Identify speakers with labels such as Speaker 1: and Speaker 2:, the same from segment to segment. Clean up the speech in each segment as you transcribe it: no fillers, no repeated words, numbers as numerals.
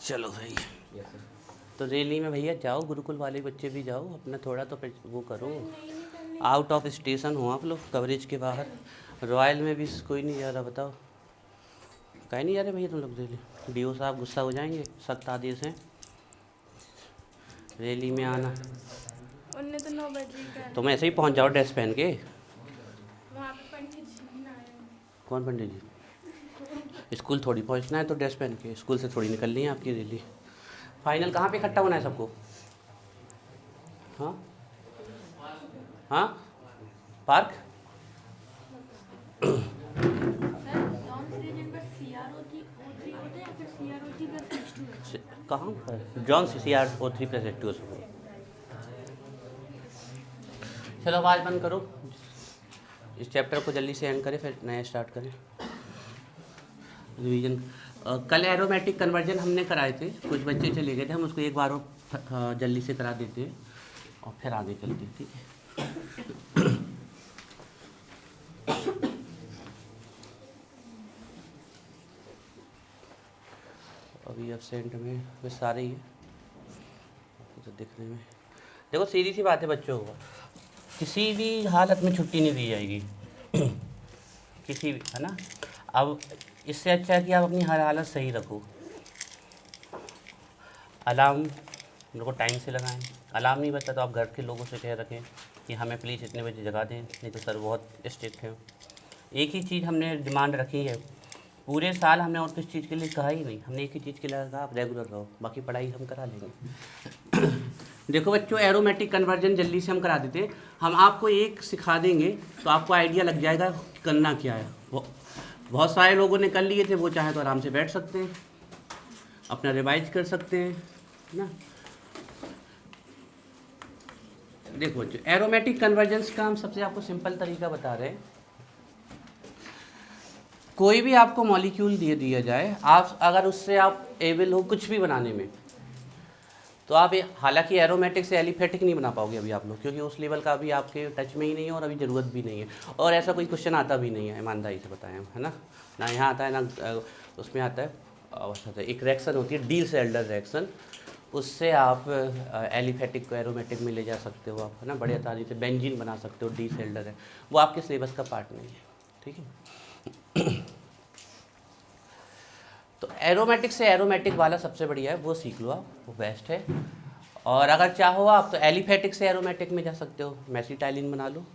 Speaker 1: चलो भाई। तो रैली में भैया जाओ, गुरुकुल वाले बच्चे भी जाओ, अपना थोड़ा तो वो करो। आउट ऑफ स्टेशन हो आप लोग, कवरेज के बाहर। रॉयल में भी कोई नहीं जा रहा, बताओ कहीं नहीं जा रहे भैया तुम लोग रैली? डीओ साहब गुस्सा हो जाएंगे, सख्त आदेश हैं रैली में आना।
Speaker 2: उनने तो 9 बजे का
Speaker 1: तुम ऐसे ही पहुंच जाओ ड्रेस पहन के।
Speaker 2: वहाँ पे पंडित जी भी ना आए होंगे।
Speaker 1: कौन पंडित जी? स्कूल थोड़ी पहुंचना है तो ड्रेस पहन के, स्कूल से थोड़ी निकलनी है आपकी रैली। फाइनल कहाँ पे इकट्ठा होना है सबको? हाँ हाँ, पार्क। कहाँ पर जॉन CCR03+H2O। चलो आवाज़ बंद करो, इस चैप्टर को जल्दी से एंड करें फिर नया स्टार्ट करें रिवीजन। कल एरोमेटिक कन्वर्जन हमने कराए थे, कुछ बच्चे चले गए थे, हम उसको एक बार और जल्दी से करा देते हैं और फिर आगे चलते हैं, ठीक है। अभी एब्सेंट में वे सारे ही हैं तो दिखने में। देखो सीधी सी बात है बच्चों को, किसी भी हालत में छुट्टी नहीं दी जाएगी किसी भी, है ना। अब इससे अच्छा है कि आप अपनी हर हालत सही रखो। अलार्म को टाइम से लगाएं, अलार्म नहीं बजता तो आप घर के लोगों से कह रखें कि हमें प्लीज़ इतने बजे जगा दें, नहीं तो सर बहुत स्ट्रिक्ट है। एक ही चीज़ हमने डिमांड रखी है, पूरे साल हमने और किस चीज़ के लिए कहा ही नहीं, हमने एक ही चीज़ के लिए कहा आप रेगुलर रहो, बाकी पढ़ाई हम करा लेंगे। देखो बच्चों, एरोमेटिक कन्वर्जन जल्दी से हम करा देते हैं। हम आपको एक सिखा देंगे तो आपको आइडिया लग जाएगा करना क्या है। बहुत सारे लोगों ने कर लिए थे, वो चाहे तो आराम से बैठ सकते हैं, अपना रिवाइज कर सकते हैं, है ना। देखो बच्चों, एरोमेटिक कन्वर्जेंस का हम सबसे आपको सिंपल तरीका बता रहे हैं। कोई भी आपको मॉलिक्यूल दिया जाए, आप अगर उससे आप एबल हो कुछ भी बनाने में, तो आप हालांकि एरोमेटिक से एलिफेटिक नहीं बना पाओगे अभी आप लोग, क्योंकि उस लेवल का अभी आपके टच में ही नहीं है और अभी ज़रूरत भी नहीं है, और ऐसा कोई क्वेश्चन आता भी नहीं है, ईमानदारी से बताएं हम, है ना। ना यहाँ आता है ना उसमें आता है। एक रिएक्शन होती है डी सेल्डर रिएक्शन, उससे आप एलिफेटिक को एरोमेटिक में ले जा सकते हो आप, है ना, बड़े आसानी से बेंजीन बना सकते हो, डी सेल्डर है, वो आपके सिलेबस का पार्ट नहीं है, ठीक है। तो एरोमेटिक से एरोमेटिक वाला सबसे बढ़िया है, वो सीख लो आप, वो बेस्ट है। और अगर चाहो आप तो एलिफेटिक से एरोमेटिक में जा सकते हो, मेसिटाइलिन बना लो,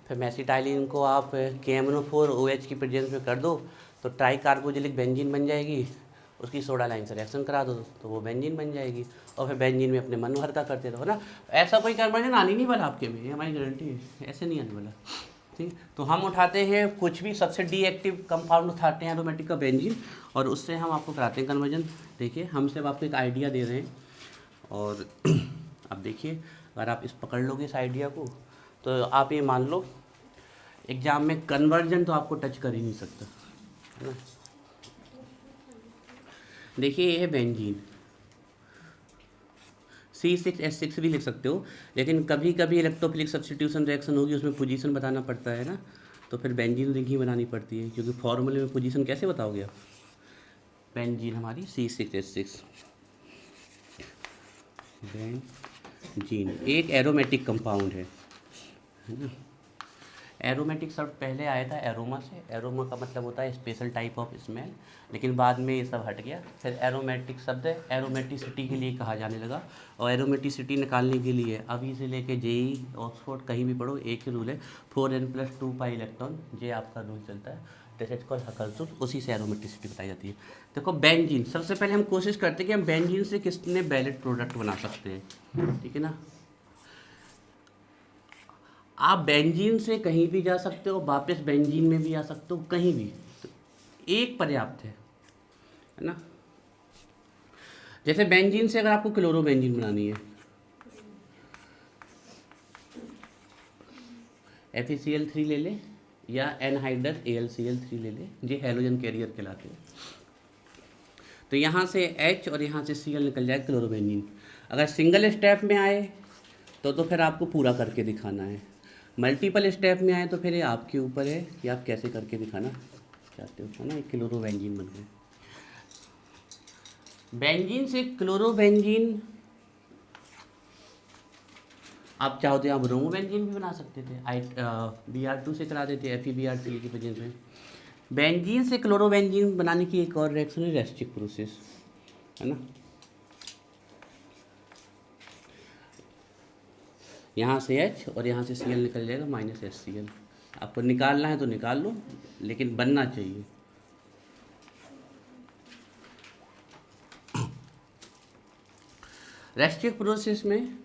Speaker 1: फिर मेसिटाइलिन को आप KMNO4 OH की प्रेजेंस में कर दो तो ट्राई कार्बोजिलिक बेंजीन बन जाएगी, उसकी सोडा लाइन से रिएक्शन करा दो तो वो बेंजीन बन जाएगी, और फिर बेंजीन में अपने मन भर का करते रहो ना। ऐसा कोई कन्वर्जन आने नहीं वाला आपके में, ये हमारी गारंटी है, ऐसे नहीं आने वाला, ठीक। तो हम उठाते हैं कुछ भी सबसे डीएक्टिव कंपाउंड उठाते हैं एरोमेटिक का बेंजीन, और उससे हम आपको कराते हैं कन्वर्जन। देखिए हम सिर्फ आपको एक आइडिया दे रहे हैं, और अब देखिए अगर आप इस पकड़ लोगे इस आइडिया को तो आप ये मान लो एग्जाम में कन्वर्जन तो आपको टच कर ही नहीं सकता, है ना। देखिए ये है बेंजीन, C6H6 भी लिख सकते हो, लेकिन कभी कभी इलेक्ट्रोफिलिक सब्स्टिट्यूशन रिएक्शन होगी, उसमें पोजीशन बताना पड़ता है ना, तो फिर बेंजीन रिंग ही बनानी पड़ती है, क्योंकि फॉर्मूले में पोजीशन कैसे बताओगे आप। बेंजीन हमारी C6H6 बेंजीन एक एरोमेटिक कंपाउंड है ना। एरोमेटिक शब्द पहले आया था एरोमा से, एरोमा का मतलब होता है स्पेशल टाइप ऑफ स्मेल, लेकिन बाद में ये सब हट गया, फिर एरोमेटिक शब्द एरोमेटिसिटी के लिए कहा जाने लगा, और एरोमेटिसिटी निकालने के लिए अभी से लेके JEE ऑक्सफोर्ड कहीं भी पढ़ो एक ही रूल है, 4n+2 पाई इलेक्ट्रॉन, ये आपका रूल चलता है, दैट्स कॉल्ड हकलसुट, उसी से एरोमेटिसिटी बताई जाती है। देखो बेंजीन, सबसे पहले हम कोशिश करते हैं कि हम बेंजीन से कितने वैलिड प्रोडक्ट बना सकते हैं, ठीक है ना। आप बेंजीन से कहीं भी जा सकते हो, वापस बेंजीन में भी आ सकते हो, कहीं भी, तो एक पर्याप्त है ना। जैसे बेंजीन से अगर आपको क्लोरोबेंजीन बनानी है, FeCl3 ले ले या एनहाइड्रस AlCl3 ले ले, ये हैलोजन कैरियर कहलाते हैं, तो यहाँ से H और यहाँ से Cl निकल जाए क्लोरोबेंजीन। अगर सिंगल स्टेप में आए तो फिर आपको पूरा करके दिखाना है, मल्टीपल स्टेप में आए तो फिर ये आपके ऊपर है कि आप कैसे करके दिखाना चाहते हो, है ना। एक क्लोरोबेंजीन बन गए। बेंजीन से क्लोरोबेंजीन, आप चाहो तो आप ब्रोमोबेंजीन भी बना सकते थे, Br2 से करा देते FeBr3 की वजह से। बेंजीन से क्लोरोबेंजीन बनाने की एक और रिएक्शन है रेस्टिक प्रोसेस, है ना। यहाँ से H और यहाँ से Cl निकल जाएगा -HCl। आपको निकालना है तो निकाल लो, लेकिन बनना चाहिए। रेस्टिक प्रोसेस में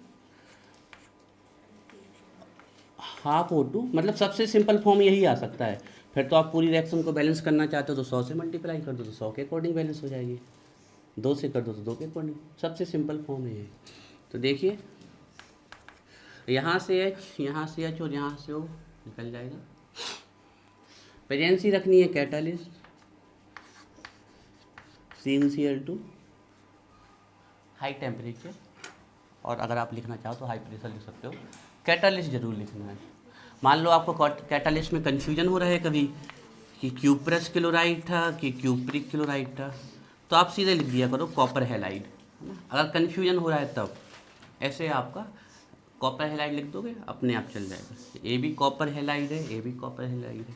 Speaker 1: हाफ O2, मतलब सबसे सिंपल फॉर्म यही आ सकता है। फिर तो आप पूरी रिएक्शन को बैलेंस करना चाहते हो तो 100 से मल्टीप्लाई कर दो तो 100 के अकॉर्डिंग बैलेंस हो जाएगी, 2 से कर दो तो 2 के अकॉर्डिंग। सबसे सिंपल फॉर्म है ये। तो देखिए यहाँ से H, यहाँ से H और यहाँ से O निकल जाएगा। प्रेजेंसी रखनी है कैटालिस्ट CuCl2, हाई टेम्परेचर, और अगर आप लिखना चाहो तो हाई प्रेशर लिख सकते हो। कैटालिस्ट जरूर लिखना है। मान लो आपको कैटालिस्ट में कन्फ्यूजन हो रहा है कभी कि क्यूप्रस क्लोराइड था कि क्यूप्रिक क्लोराइड था, तो आप सीधे लिख दिया करो कॉपर हैलाइड। अगर कन्फ्यूजन हो रहा है तब ऐसे आपका कॉपर हैलाइड लिख दोगे, अपने आप चल जाएगा। ये भी कॉपर हैलाइड है, ये भी कॉपर हैलाइड है।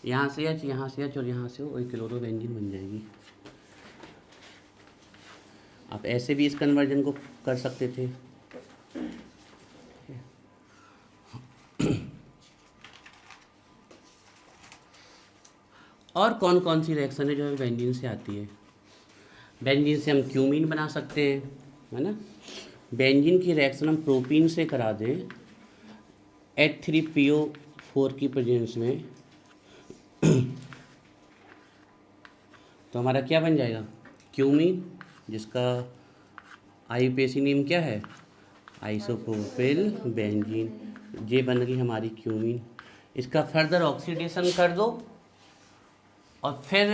Speaker 1: यहाँ से H, यहाँ से H और यहाँ से वही क्लोरोबेंजीन बन जाएगी। आप ऐसे भी इस कन्वर्जन को कर सकते थे। और कौन कौन सी रिएक्शन है जो बेंजीन से आती है? बेंजीन से हम क्यूमीन बना सकते हैं, है ना। बेंजीन की रिएक्शन हम प्रोपीन से करा दें H3PO4 की प्रेजेंस में तो हमारा क्या बन जाएगा? क्यूमीन, जिसका आईयूपीएसी नेम क्या है? Isopropyl benzene. ये बन गई हमारी क्यूमीन। इसका फर्दर ऑक्सीडेशन कर दो और फिर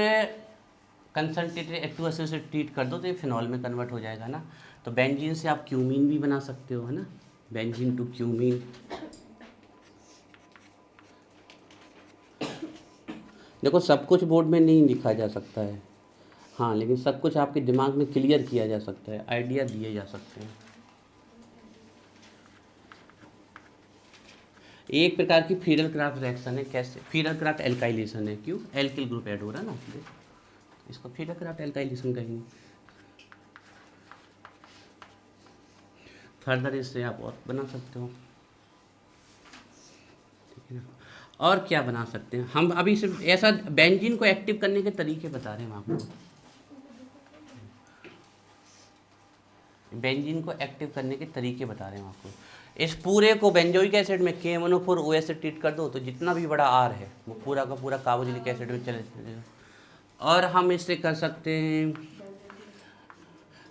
Speaker 1: कंसनट्रेटेड H2SO से ट्रीट कर दो तो ये फिनॉल में कन्वर्ट हो जाएगा ना। तो बेंजीन से आप क्यूमीन भी बना सकते हो, है ना। Benzene to cumene. देखो सब कुछ बोर्ड में नहीं लिखा जा सकता है, हाँ, लेकिन सब कुछ आपके दिमाग में क्लियर किया जा सकता है, आइडिया दिए जा सकते हैं। एक प्रकार की फीडल क्राफ्ट रिएक्शन है। कैसे? फीडल क्राफ्ट एल्काइलेशन है। क्यों? एल्किल ग्रुप ऐड हो रहा है ना, इसको फीडल क्राफ्ट एल्काइलेशन कहेंगे। फर्दर इससे आप और बना सकते हो, ठीक है ना। और क्या बना सकते हैं हम? अभी सिर्फ ऐसा बेंजीन को एक्टिव करने के तरीके बता रहे हैं हम आपको। बेंजीन को एक्टिव करने के तरीके बता रहे हैं आपको। इस पूरे को बेंजोइक एसिड में KMnO4OH से ट्रीट कर दो तो जितना भी बड़ा R है वो पूरा का पूरा कार्बोक्सिलिक एसिड में चले जाएगा। और हम इससे कर सकते हैं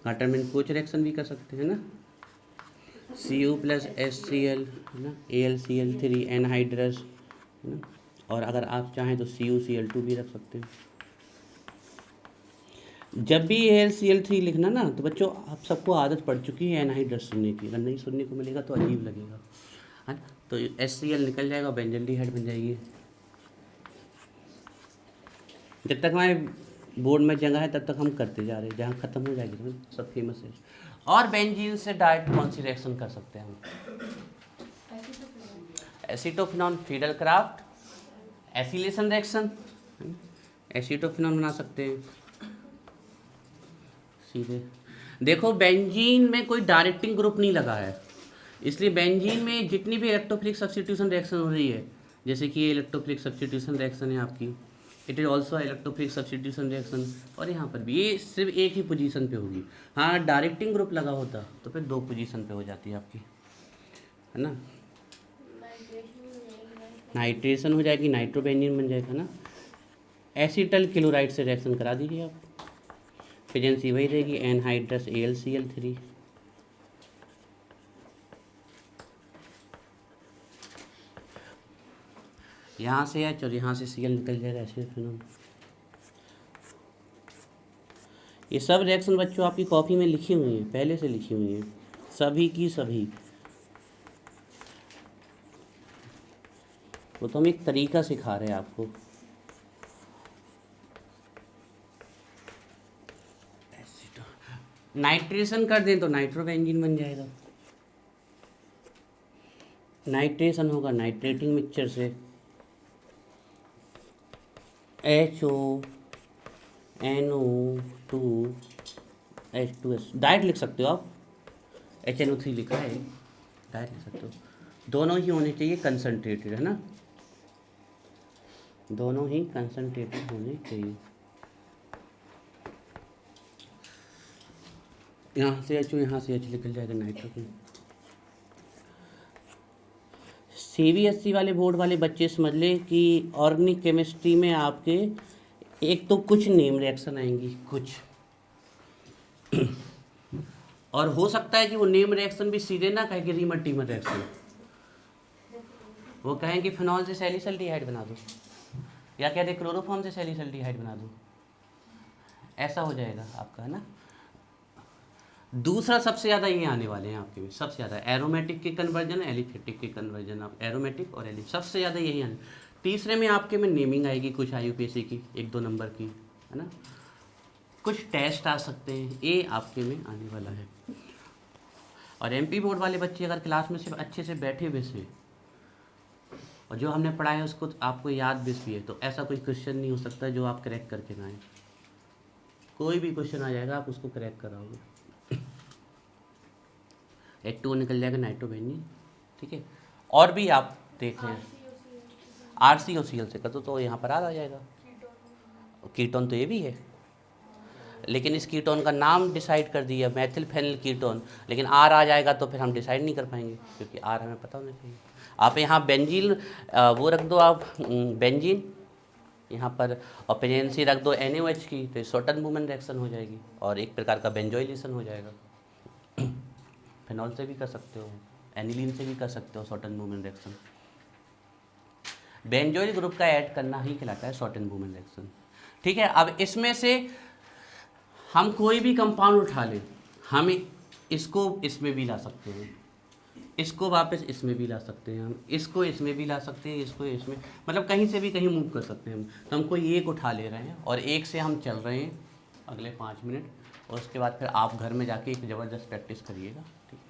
Speaker 1: गाटरमैन-कोच रिएक्शन भी कर सकते हैं ना। Cu + HCl, है ना, AlCl3 एनहाइड्रस, है ना। और अगर आप चाहें तो CuCl2 भी रख सकते हैं। जब भी AlCl3 लिखना ना तो बच्चों आप सबको आदत पड़ चुकी है एनहाइड्रस सुनने की। अगर नहीं सुनने को मिलेगा तो अजीब लगेगा, है। तो HCl निकल जाएगा, बेंजल्डिहाइड बन जाएगी। जब तक हमारे बोर्ड में जगह है तब तक हम करते जा रहे हैं, जहाँ ख़त्म हो जाएगी तो सब फेमस है। और बेंजीन से डायरेक्ट कौन सी रिएक्शन कर सकते हैं हम? एसीटोफिनॉन फीडल क्राफ्ट एसिलेशन रिएक्शन, एसीटोफिनॉन बना सकते हैं सीधे। देखो बेंजीन में कोई डायरेक्टिंग ग्रुप नहीं लगा है, इसलिए बेंजीन में जितनी भी इलेक्ट्रोफिलिक सब्स्टिट्यूशन रिएक्शन हो रही है, जैसे कि ये इलेक्ट्रोफिलिक सब्स्टिट्यूशन रिएक्शन है आपकी, it is also electrophilic substitution reaction. और यहाँ पर भी ये सिर्फ एक ही पोजीशन पे होगी। हाँ, डायरेक्टिंग ग्रुप लगा होता तो फिर 2 पोजीशन पे हो जाती है आपकी, है ना। नाइट्रेशन हो जाएगी, नाइट्रोबेंजीन बन जाएगा ना। एसीटल क्लोराइड से रिएक्शन करा दीजिए आप, प्रेजेंसी वही रहेगी एनहाइड्रस AlCl3। यहाँ से H और यहाँ से Cl निकल जाएगा एसिटोफिनॉन। ये सब रिएक्शन बच्चों आपकी कॉपी में लिखी हुई हैं, पहले से लिखी हुई हैं, सभी की सभी। वो तो हम एक तरीका सिखा रहे हैं आपको। नाइट्रेशन कर दें तो नाइट्रोबेंजीन बन जाएगा। नाइट्रेशन होगा नाइट्रेटिंग मिक्सचर से HONO2H2S डायरेक्ट लिख सकते हो आप, HNO3 लिखा है डायरेक्ट लिख सकते हो। दोनों ही होने चाहिए कंसनट्रेटेड, है ना, दोनों ही कंसनट्रेटेड होने चाहिए। यहाँ से H यहाँ से H निकल जाएगा नाइट्रोजन। CBSE वाले बोर्ड वाले बच्चे समझ ले कि ऑर्गेनिक केमिस्ट्री में आपके एक तो कुछ नेम रिएक्शन आएंगी कुछ, और हो सकता है कि वो नेम रिएक्शन भी सीधे ना कहे कि रीमर रिएक्शन, वो कहें कि फिनॉल से सैलिसल्डिहाइड बना दो, या कह दे क्लोरोफॉर्म से सैलिसल्डिहाइड बना दो, ऐसा हो जाएगा आपका, है ना। दूसरा सबसे ज़्यादा ये आने वाले हैं आपके में, सबसे ज़्यादा एरोमेटिक के कन्वर्जन, एलिफेटिक के कन्वर्जन, आप एरोमेटिक और एलिफ सबसे ज़्यादा यही आने। तीसरे में आपके में नेमिंग आएगी कुछ IUPAC की 1-2 नंबर की, है ना, कुछ टेस्ट आ सकते हैं, ये आपके में आने वाला है। और MP बोर्ड वाले बच्चे अगर क्लास में सिर्फ अच्छे से बैठे हुए से और जो हमने पढ़ा है उसको आपको याद भी है, तो ऐसा कोई क्वेश्चन नहीं हो सकता जो आप क्रैक करके ना आए। कोई भी क्वेश्चन आ जाएगा आप उसको क्रैक कराओगे। H2O निकल जाएगा नाइट्रोबेंजीन, ठीक है। और भी आप देख रहे हैं RCOCl से कर दो तो यहाँ पर आ जाएगा। कीटोन तो ये भी है, लेकिन इस कीटोन का नाम डिसाइड कर दिया मैथिल फेनिल कीटोन, लेकिन R आ जाएगा तो फिर हम डिसाइड नहीं कर पाएंगे, क्योंकि R हमें पता होना चाहिए। आप यहाँ बेंजीन वो रख दो, आप बेंजीन यहाँ पर, और पेजेंसी रख दो NaOH की, तो शॉर्टन वुमन रिएक्शन हो जाएगी और एक प्रकार का बेंजोइलेशन हो जाएगा। फिनॉल से भी कर सकते हो, एनिलीन से भी कर सकते हो shorten woman reaction. Benzoyl group का ऐड करना ही कहलाता है शॉर्टन वुमन रिएक्शन, ठीक है। अब इसमें से हम कोई भी कंपाउंड उठा लें, हम इसको इसमें भी ला सकते हैं, इसको वापस इसमें भी ला सकते हैं, हम इसको इसमें भी ला सकते हैं, इसको इसमें, मतलब कहीं से भी कहीं मूव कर सकते हैं हम। तो हम कोई एक उठा ले रहे हैं और एक से हम चल रहे हैं अगले 5 मिनट, और उसके बाद फिर आप घर में जाके एक ज़बरदस्त प्रैक्टिस करिएगा, ठीक है।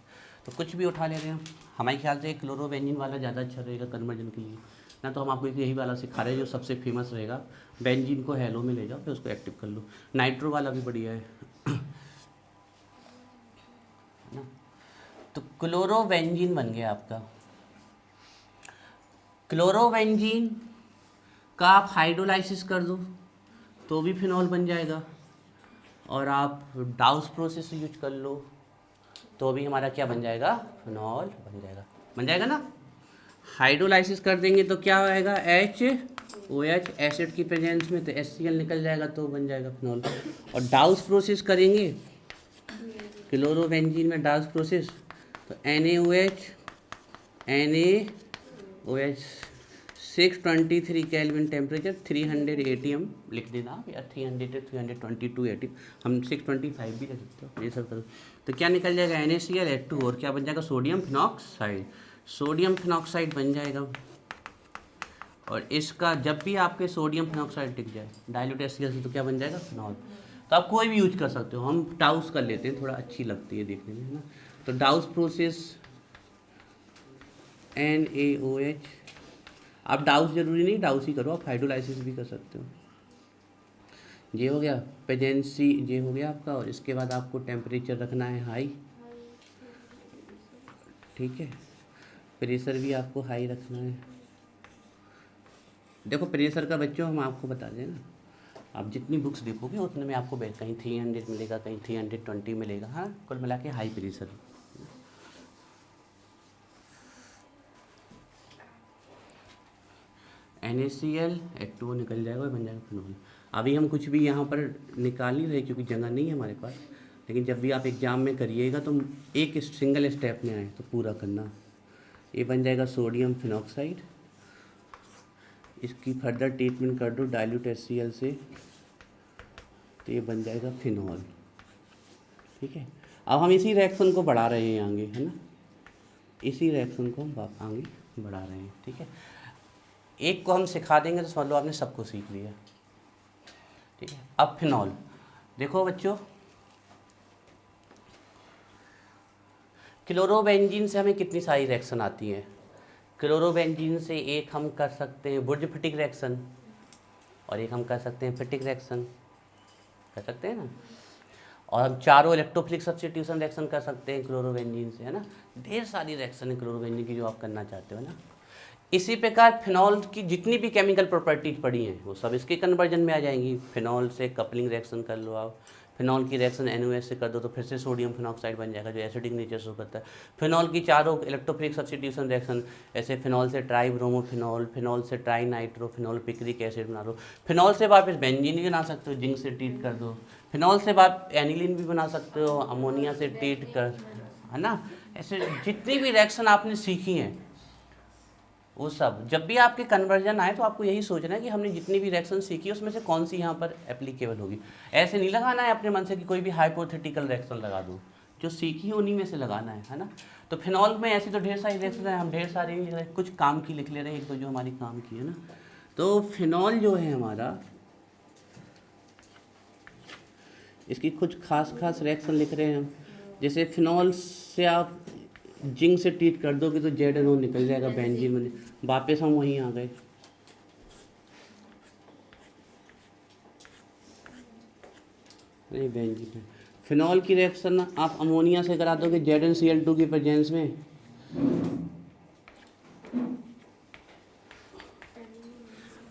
Speaker 1: तो कुछ भी उठा ले रहे हैं हम, हमारे ख्याल से क्लोरोबेंजीन वाला ज़्यादा अच्छा रहेगा कन्वर्जन के लिए ना, तो हम आपको यही वाला सिखा रहे हैं जो सबसे फेमस रहेगा। बेंजीन को हेलो में ले जाओ, फिर उसको एक्टिव कर लो। नाइट्रो वाला भी बढ़िया है ना। तो क्लोरोबेंजीन बन गया आपका। क्लोरोबेंजीन का आप हाइड्रोलाइसिस कर दो तो भी फिनॉल बन जाएगा, और आप डाउस प्रोसेस यूज कर लो तो भी हमारा क्या बन जाएगा, फिनॉल बन जाएगा ना। हाइड्रोलाइसिस कर देंगे तो क्या आएगा, HOH एसिड की प्रेजेंस में, तो HCl निकल जाएगा तो बन जाएगा फिनॉल। और डाउस प्रोसेस करेंगे क्लोरोबेंजीन में, डाउस प्रोसेस तो NaOH 623 केल्विन टेम्परेचर 300 ATM लिख देना आप, या 300 322 ATM, हम 625 भी लिख सकते हो, ये सब करो तो क्या निकल जाएगा, NaCl H2, और क्या बन जाएगा, सोडियम फिनॉक्साइड। सोडियम फिनॉक्साइड बन जाएगा। और इसका जब भी आपके सोडियम फिनॉक्साइड टिक जाए डाइल्यूट HCl से तो क्या बन जाएगा, फिनॉल। तो आप कोई भी यूज कर सकते हो, हम डाउस कर लेते हैं, थोड़ा अच्छी लगती है देखने में, है ना। तो डाउस प्रोसेस NaOH, आप डाउस जरूरी नहीं डाउस ही करो, आप हाइड्रोलाइसिस भी कर सकते हो। ये हो गया पेजेंसी, ये हो गया आपका, और इसके बाद आपको टेम्परेचर रखना है हाई, ठीक है। प्रेशर भी आपको हाई रखना है। देखो प्रेशर का बच्चों हम आपको बता दें ना, आप जितनी बुक्स देखोगे उतने में आपको कहीं 300 मिलेगा, कहीं 320 मिलेगा, हाँ, कुल मिला के हाई प्रेशर। NaCl H2O निकल जाएगा और बन जाएगा फिनॉल। अभी हम कुछ भी यहाँ पर निकाल नहीं रहे क्योंकि जगह नहीं है हमारे पास, लेकिन जब भी आप एग्ज़ाम में करिएगा तो एक सिंगल स्टेप में आए तो पूरा करना। ये बन जाएगा सोडियम फिनॉक्साइड, इसकी फर्दर ट्रीटमेंट कर दो डाइल्यूट HCl से तो ये बन जाएगा फिनॉल, ठीक है। अब हम इसी रिएक्शन को बढ़ा रहे हैं आगे, है ना, इसी रिएक्शन को हम आगे बढ़ा रहे हैं, ठीक है। एक को हम सिखा देंगे तो समझ लो आपने सबको सीख लिया, ठीक है। अब फिनॉल देखो बच्चों, क्लोरोबेंजीन से हमें कितनी सारी रिएक्शन आती हैं? क्लोरोबेंजीन से एक हम कर सकते हैं बुर्ज-फिटिक रिएक्शन, और एक हम कर सकते हैं फिटिक रिएक्शन, कर सकते हैं ना। और हम चारों इलेक्ट्रोफिलिक सब्स्टिट्यूशन रिएक्शन कर सकते हैं क्लोरोबेंजीन से, है ना। ढेर सारी रिएक्शन है क्लोरोबेंजीन की जो आप करना चाहते हो ना। इसी प्रकार फिनॉल की जितनी भी केमिकल प्रॉपर्टीज पड़ी हैं वो सब इसके कन्वर्जन में आ जाएंगी। फिनॉल से कपलिंग रिएक्शन कर लो आप, फिनॉल की रिएक्शन NaOH से कर दो तो फिर से सोडियम फिनॉक्साइड बन जाएगा जो एसिडिक नेचर शो करता है। फिनॉल की चारों इलेक्ट्रोफिलिक सब्स्टिट्यूशन रिएक्शन, ऐसे फिनॉल से ट्राईब्रोमोफिनॉल, फिनॉल से ट्राईनाइट्रोफिनॉल पिक्रिक एसिड बना लो, फिनॉल से वापस बेंजीन भी बना सकते हो, जिंक से ट्रीट कर दो, फिनॉल से आप एनिलीन भी बना सकते हो, अमोनिया से ट्रीट कर, है ना। ऐसे जितनी भी रिएक्शन आपने सीखी हैं वो सब, जब भी आपके कन्वर्जन आए तो आपको यही सोचना है कि हमने जितनी भी रिएक्शन सीखी उसमें से कौन सी यहाँ पर एप्लीकेबल होगी। ऐसे नहीं लगाना है अपने मन से कि कोई भी हाइपोथेटिकल रिएक्शन लगा दूँ, जो सीखी है उन्हीं में से लगाना है ना। तो फिनॉल में ऐसी तो ढेर सारी रिएक्शन है, हम ढेर सारी नहीं लिख रहे, कुछ काम की लिख ले रहे हैं, एक तो जो हमारी काम की है ना। तो फिनॉल जो है हमारा, इसकी कुछ खास रिएक्शन लिख रहे हैं हम। जैसे फिनॉल से आप जिंक से ट्रीट कर दोगे तो ZnO निकल जाएगा बेंजीन में, वापस हम वहीं आ गए। नहीं बेंजीन में फिनॉल की रिएक्शन आप अमोनिया से करा दोगे ZnCl2 की प्रेजेंस में,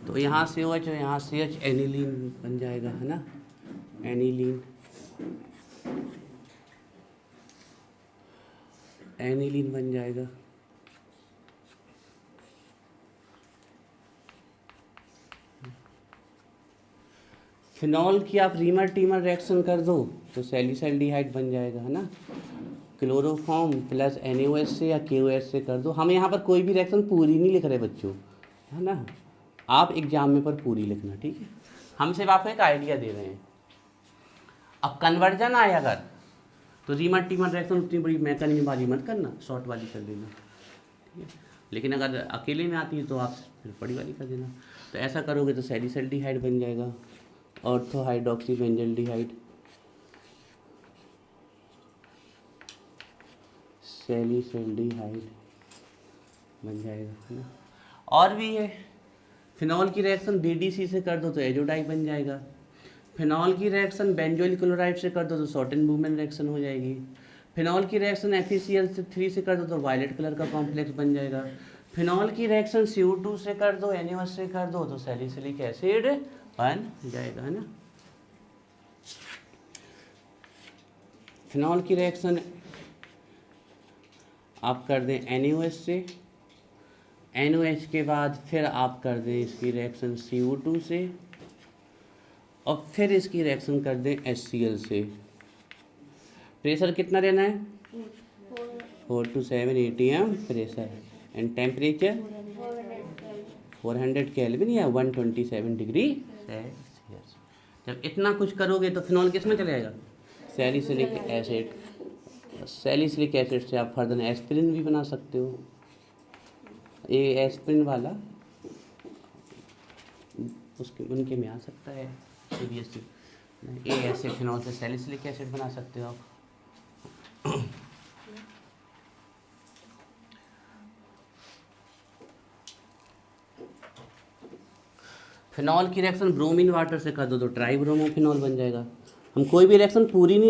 Speaker 1: तो यहाँ से OH और यहाँ CH एनिलीन बन जाएगा, है ना, एनिलीन। एनिलीन बन जाएगा। फिनॉल की आप रीमर टीमर रिएक्शन कर दो तो सैलिसल्डिहाइड बन जाएगा, है ना। क्लोरोफॉर्म प्लस NaOH से या KOH से कर दो। हम यहाँ पर कोई भी रिएक्शन पूरी नहीं लिख रहे बच्चों, है ना। आप एग्जाम में पर पूरी लिखना, ठीक है। हम सिर्फ आपको एक आइडिया दे रहे हैं। अब कन्वर्जन आए अगर तो रीमर टीमर रिएक्शन उतनी बड़ी मैकेनिज्म वाली मत करना, शॉर्ट वाली कर देना, ठीक है। लेकिन अगर अकेले में आती है तो आप फिर बड़ी वाली कर देना। तो ऐसा करोगे तो सैलिसल्डिहाइड बन जाएगा, ऑर्थो हाइड्रोक्सी बेंजल्डिहाइड, सैलिसल्डिहाइड बन जाएगा, है ना। और भी है, फिनॉल की रिएक्शन BDC से कर दो तो एजोडाई बन जाएगा। फिनॉल की रिएक्शन बेंजोइल क्लोराइड से कर दो तो शॉर्टन-बूमेन रिएक्शन हो जाएगी। फिनॉल की रिएक्शन FeCl3 से कर दो तो वायलेट कलर का कॉम्प्लेक्स बन जाएगा। फिनॉल की रिएक्शन CO2 से कर दो, NaOH से कर दो तो सैलिसिलिक एसिड बन जाएगा, है ना। फिनॉल की रिएक्शन आप कर दें NaOH से, NaOH के बाद फिर आप कर दें इसकी रिएक्शन CO2 से, और फिर इसकी रिएक्शन कर दें HCl से। प्रेशर कितना देना है? 4 to 7 atm pressure, and temperature 400 kelvin या 127 डिग्री सेल्सियस। जब इतना कुछ करोगे तो फिनॉल किस में चले जाएगा? Salicylic acid. सैलिसिलिक एसिड से आप फर्दर एस्पिरिन भी बना सकते हो। ये एस्पिरिन वाला उसके उनके में आ सकता है CBSE। ये ऐसे फिनॉल से सैलिसिलिक एसिड बना सकते हो आप। फिनॉल की रिएक्शन ब्रोमीन वाटर से कर दो तो ट्राईब्रोमोफिनॉल बन जाएगा। हम कोई भी रिएक्शन पूरी नहीं